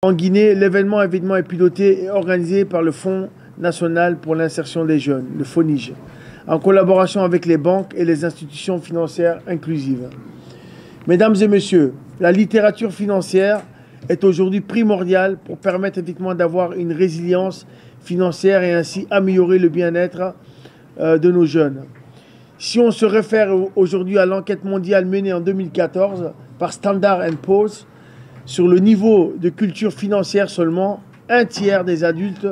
En Guinée, l'événement est piloté et organisé par le Fonds national pour l'insertion des jeunes, le FONIJ, en collaboration avec les banques et les institutions financières inclusives. Mesdames et messieurs, la littérature financière est aujourd'hui primordiale pour permettre effectivement d'avoir une résilience financière et ainsi améliorer le bien-être de nos jeunes. Si on se réfère aujourd'hui à l'enquête mondiale menée en 2014 par Standard & Poor's, sur le niveau de culture financière seulement, un tiers des adultes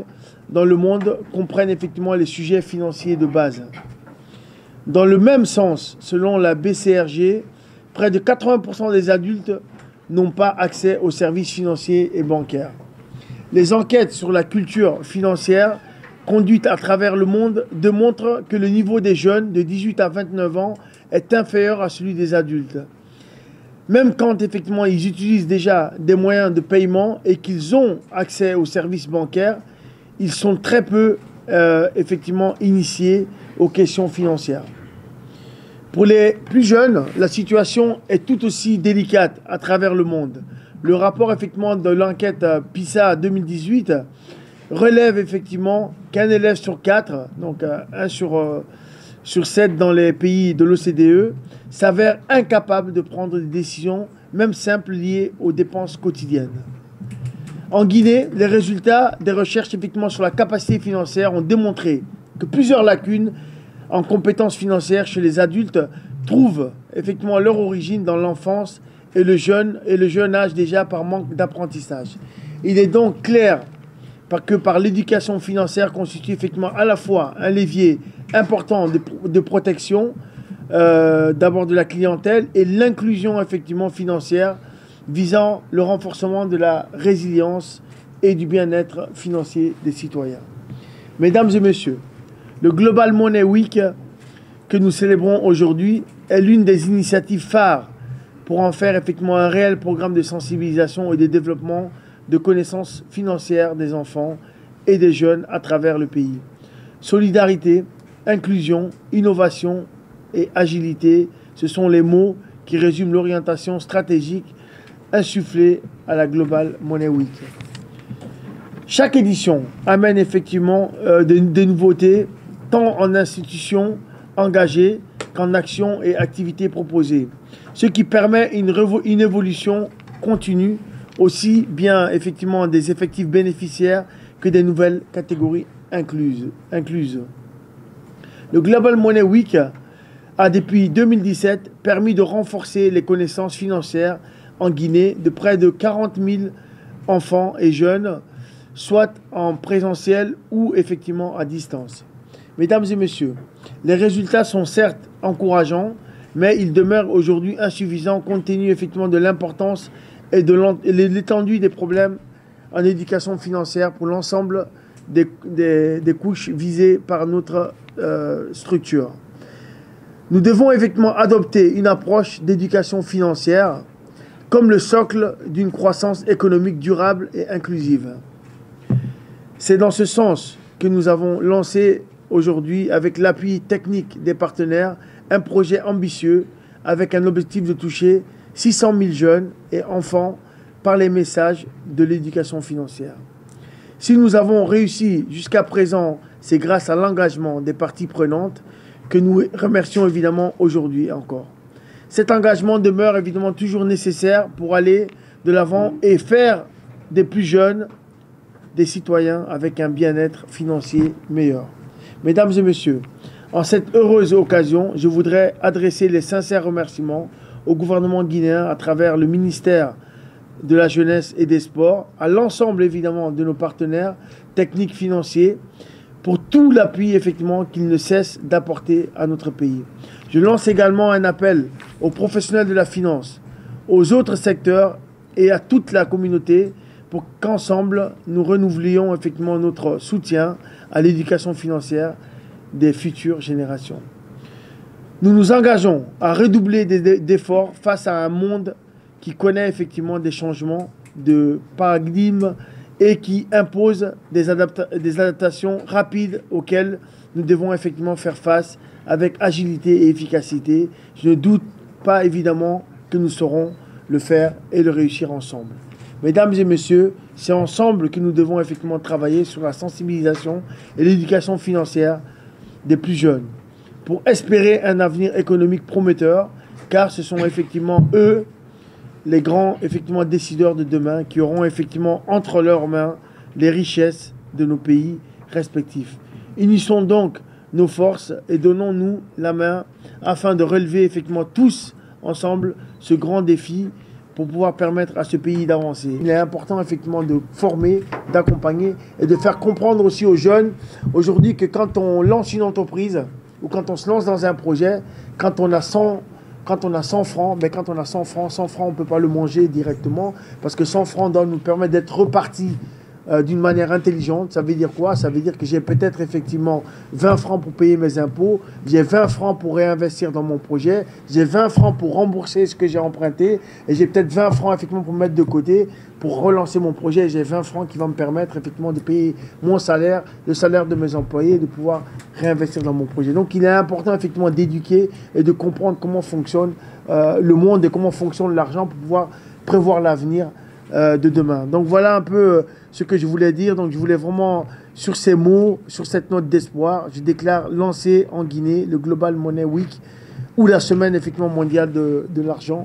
dans le monde comprennent effectivement les sujets financiers de base. Dans le même sens, selon la BCRG, près de 80% des adultes n'ont pas accès aux services financiers et bancaires. Les enquêtes sur la culture financière conduites à travers le monde démontrent que le niveau des jeunes de 18 à 29 ans est inférieur à celui des adultes. Même quand effectivement ils utilisent déjà des moyens de paiement et qu'ils ont accès aux services bancaires, ils sont très peu effectivement initiés aux questions financières. Pour les plus jeunes, la situation est tout aussi délicate à travers le monde. Le rapport effectivement de l'enquête PISA 2018 relève effectivement qu'un élève sur 4, donc 1 sur 7 dans les pays de l'OCDE, s'avère incapable de prendre des décisions, même simples, liées aux dépenses quotidiennes. En Guinée, les résultats des recherches effectivement sur la capacité financière ont démontré que plusieurs lacunes en compétences financières chez les adultes trouvent effectivement leur origine dans l'enfance et le jeune âge déjà par manque d'apprentissage. Il est donc clair que par l'éducation financière constitue effectivement à la fois un levier important de protection d'abord de la clientèle et l'inclusion effectivement financière visant le renforcement de la résilience et du bien-être financier des citoyens. Mesdames et messieurs, le Global Money Week que nous célébrons aujourd'hui est l'une des initiatives phares pour en faire effectivement un réel programme de sensibilisation et de développement de connaissances financières des enfants et des jeunes à travers le pays. Solidarité, inclusion, innovation et agilité, ce sont les mots qui résument l'orientation stratégique insufflée à la Global Money Week. Chaque édition amène effectivement des nouveautés, tant en institutions engagées qu'en actions et activités proposées, ce qui permet une évolution continue, aussi bien effectivement des effectifs bénéficiaires que des nouvelles catégories incluses. Le Global Money Week a depuis 2017 permis de renforcer les connaissances financières en Guinée de près de 40 000 enfants et jeunes, soit en présentiel ou effectivement à distance. Mesdames et messieurs, les résultats sont certes encourageants, mais ils demeurent aujourd'hui insuffisants compte tenu effectivement de l'importance et de l'étendue des problèmes en éducation financière pour l'ensemble des couches visées par notre structure. Nous devons effectivement adopter une approche d'éducation financière comme le socle d'une croissance économique durable et inclusive. C'est dans ce sens que nous avons lancé aujourd'hui, avec l'appui technique des partenaires, un projet ambitieux avec un objectif de toucher 600 000 jeunes et enfants par les messages de l'éducation financière. Si nous avons réussi jusqu'à présent, c'est grâce à l'engagement des parties prenantes que nous remercions évidemment aujourd'hui encore. Cet engagement demeure évidemment toujours nécessaire pour aller de l'avant et faire des plus jeunes des citoyens avec un bien-être financier meilleur. Mesdames et messieurs, en cette heureuse occasion, je voudrais adresser les sincères remerciements au gouvernement guinéen à travers le ministère de la Jeunesse et des Sports, à l'ensemble évidemment de nos partenaires techniques financiers pour tout l'appui effectivement qu'ils ne cessent d'apporter à notre pays. Je lance également un appel aux professionnels de la finance, aux autres secteurs et à toute la communauté pour qu'ensemble nous renouvelions effectivement notre soutien à l'éducation financière des futures générations. Nous nous engageons à redoubler d'efforts face à un monde qui connaît effectivement des changements de paradigme et qui impose des adaptations rapides auxquelles nous devons effectivement faire face avec agilité et efficacité. Je ne doute pas évidemment que nous saurons le faire et le réussir ensemble. Mesdames et messieurs, c'est ensemble que nous devons effectivement travailler sur la sensibilisation et l'éducation financière des plus jeunes pour espérer un avenir économique prometteur, car ce sont effectivement eux les grands décideurs de demain qui auront effectivement entre leurs mains les richesses de nos pays respectifs. Unissons donc nos forces et donnons-nous la main afin de relever effectivement tous ensemble ce grand défi pour pouvoir permettre à ce pays d'avancer. Il est important effectivement de former, d'accompagner et de faire comprendre aussi aux jeunes aujourd'hui que quand on lance une entreprise ou quand on se lance dans un projet, quand on a 100 francs, ben quand on a 100 francs, on ne peut pas le manger directement parce que 100 francs doit nous permettre d'être reparti d'une manière intelligente. Ça veut dire quoi? Ça veut dire que j'ai peut-être effectivement 20 francs pour payer mes impôts, j'ai 20 francs pour réinvestir dans mon projet, j'ai 20 francs pour rembourser ce que j'ai emprunté et j'ai peut-être 20 francs effectivement pour mettre de côté pour relancer mon projet. J'ai 20 francs qui vont me permettre effectivement de payer mon salaire, le salaire de mes employés, de pouvoir réinvestir dans mon projet. Donc il est important effectivement d'éduquer et de comprendre comment fonctionne le monde et comment fonctionne l'argent pour pouvoir prévoir l'avenir de demain. Donc voilà un peu ce que je voulais dire. Donc je voulais vraiment, sur ces mots, sur cette note d'espoir, je déclare lancer en Guinée le Global Money Week ou la semaine effectivement mondiale de l'argent.